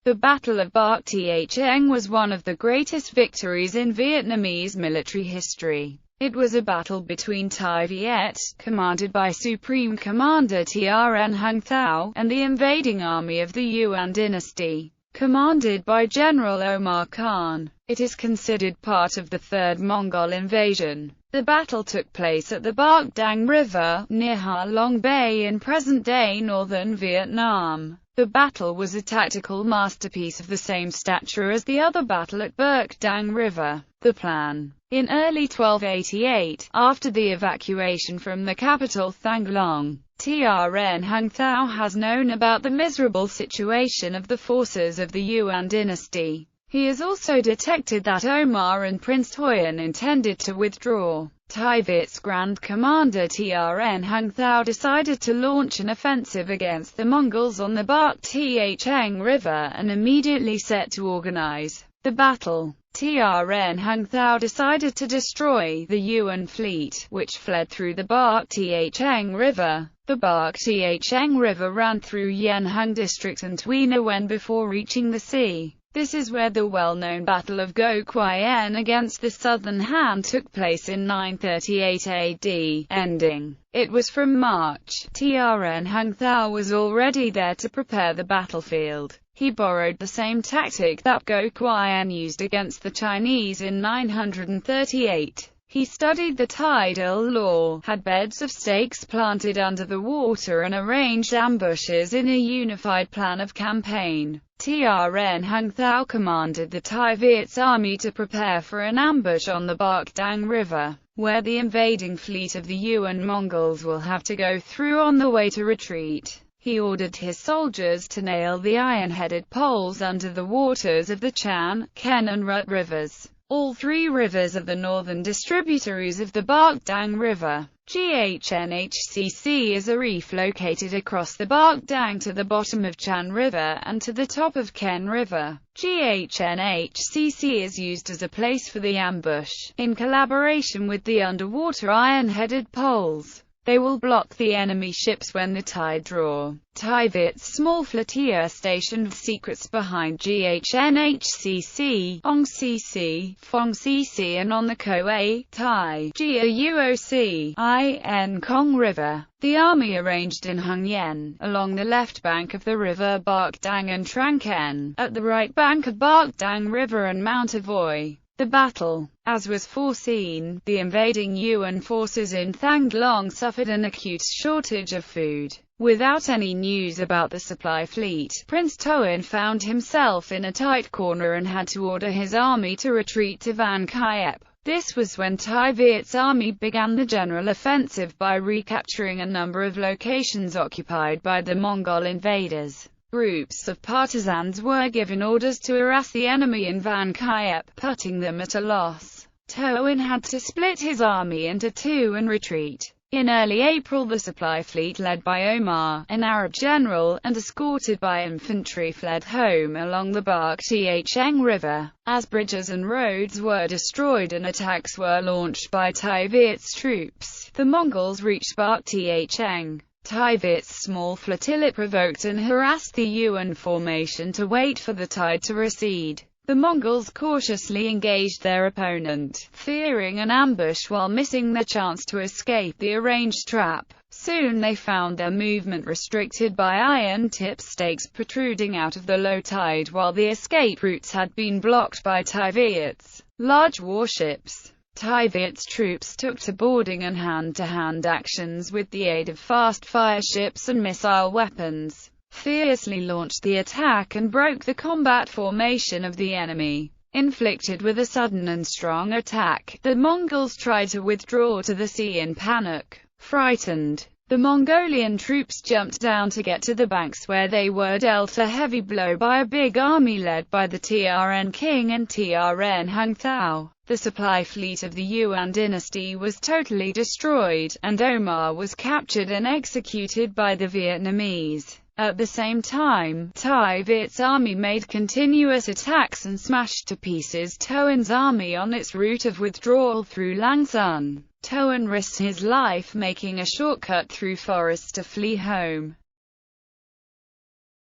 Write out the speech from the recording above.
The Battle of Bạch Đằng was one of the greatest victories in Vietnamese military history. It was a battle between Thai Viet, commanded by Supreme Commander Trn Hung Thao, and the invading army of the Yuan dynasty, commanded by General Omar Khan. It is considered part of the Third Mongol invasion. The battle took place at the Bạch Đằng River, near Ha Long Bay in present-day northern Vietnam. The battle was a tactical masterpiece of the same stature as the other battle at Bạch Đằng River. The plan. In early 1288, after the evacuation from the capital Thang Trn Hung Thao has known about the miserable situation of the forces of the Yuan dynasty. He has also detected that Omar and Prince Huyen intended to withdraw. Thai Viet's Grand Commander Trn Hung Thao decided to launch an offensive against the Mongols on the Bạch Đằng River and immediately set to organize the battle. Trn Hung Thao decided to destroy the Yuan fleet, which fled through the Bạch Đằng River. The Bạch Đằng River ran through Yen Hung district and Tuy Nguyen before reaching the sea. This is where the well-known Battle of Go Quyen against the Southern Han took place in 938 AD, ending. It was from March. Trn Hung Thao was already there to prepare the battlefield. He borrowed the same tactic that Go Quyen used against the Chinese in 938. He studied the tidal law, had beds of stakes planted under the water and arranged ambushes in a unified plan of campaign. Trn Hung Thao commanded the Thai Viet's army to prepare for an ambush on the Bạch Đằng River, where the invading fleet of the Yuan Mongols will have to go through on the way to retreat. He ordered his soldiers to nail the iron-headed poles under the waters of the Chan, Ken and Rut rivers. All three rivers are the northern distributaries of the Bạch Đằng River. GHNHCC is a reef located across the Bạch Đằng to the bottom of Chan River and to the top of Ken River. GHNHCC is used as a place for the ambush, in collaboration with the underwater iron-headed poles. They will block the enemy ships when the tide draw. Thai Viet's small flotilla stationed secrets behind GHNHCC, Ong CC, Phong CC and on the Koa, Thai, Gauoc, In Kong River. The army arranged in Hung Yen, along the left bank of the river Bạch Đằng and Trang Ken, at the right bank of Bạch Đằng River and Mount Avoy. The battle. As was foreseen, the invading Yuan forces in Thang Long suffered an acute shortage of food. Without any news about the supply fleet, Prince Thuyen found himself in a tight corner and had to order his army to retreat to Van Kiep. This was when Thai Viet's army began the general offensive by recapturing a number of locations occupied by the Mongol invaders. Groups of partisans were given orders to harass the enemy in Van Kiep, putting them at a loss. Thuyen had to split his army into two and retreat. In early April, the supply fleet led by Omar, an Arab general, and escorted by infantry fled home along the Bạch Đằng River. As bridges and roads were destroyed and attacks were launched by Thai Viet's troops, the Mongols reached Bạch Đằng. Thai Viet's small flotilla provoked and harassed the Yuan formation to wait for the tide to recede. The Mongols cautiously engaged their opponent, fearing an ambush while missing their chance to escape the arranged trap. Soon they found their movement restricted by iron-tip stakes protruding out of the low tide, while the escape routes had been blocked by Thai Viet's large warships. Thai Viet's troops took to boarding and hand-to-hand actions with the aid of fast-fire ships and missile weapons, fiercely launched the attack and broke the combat formation of the enemy. Inflicted with a sudden and strong attack, the Mongols tried to withdraw to the sea in panic. Frightened, the Mongolian troops jumped down to get to the banks, where they were dealt a heavy blow by a big army led by the Trn King and Trn Hung Thao. The supply fleet of the Yuan dynasty was totally destroyed, and Omar was captured and executed by the Vietnamese. At the same time, Thai Viet's army made continuous attacks and smashed to pieces Thuyen's army on its route of withdrawal through Lang Son. Thuyen risked his life making a shortcut through forests to flee home.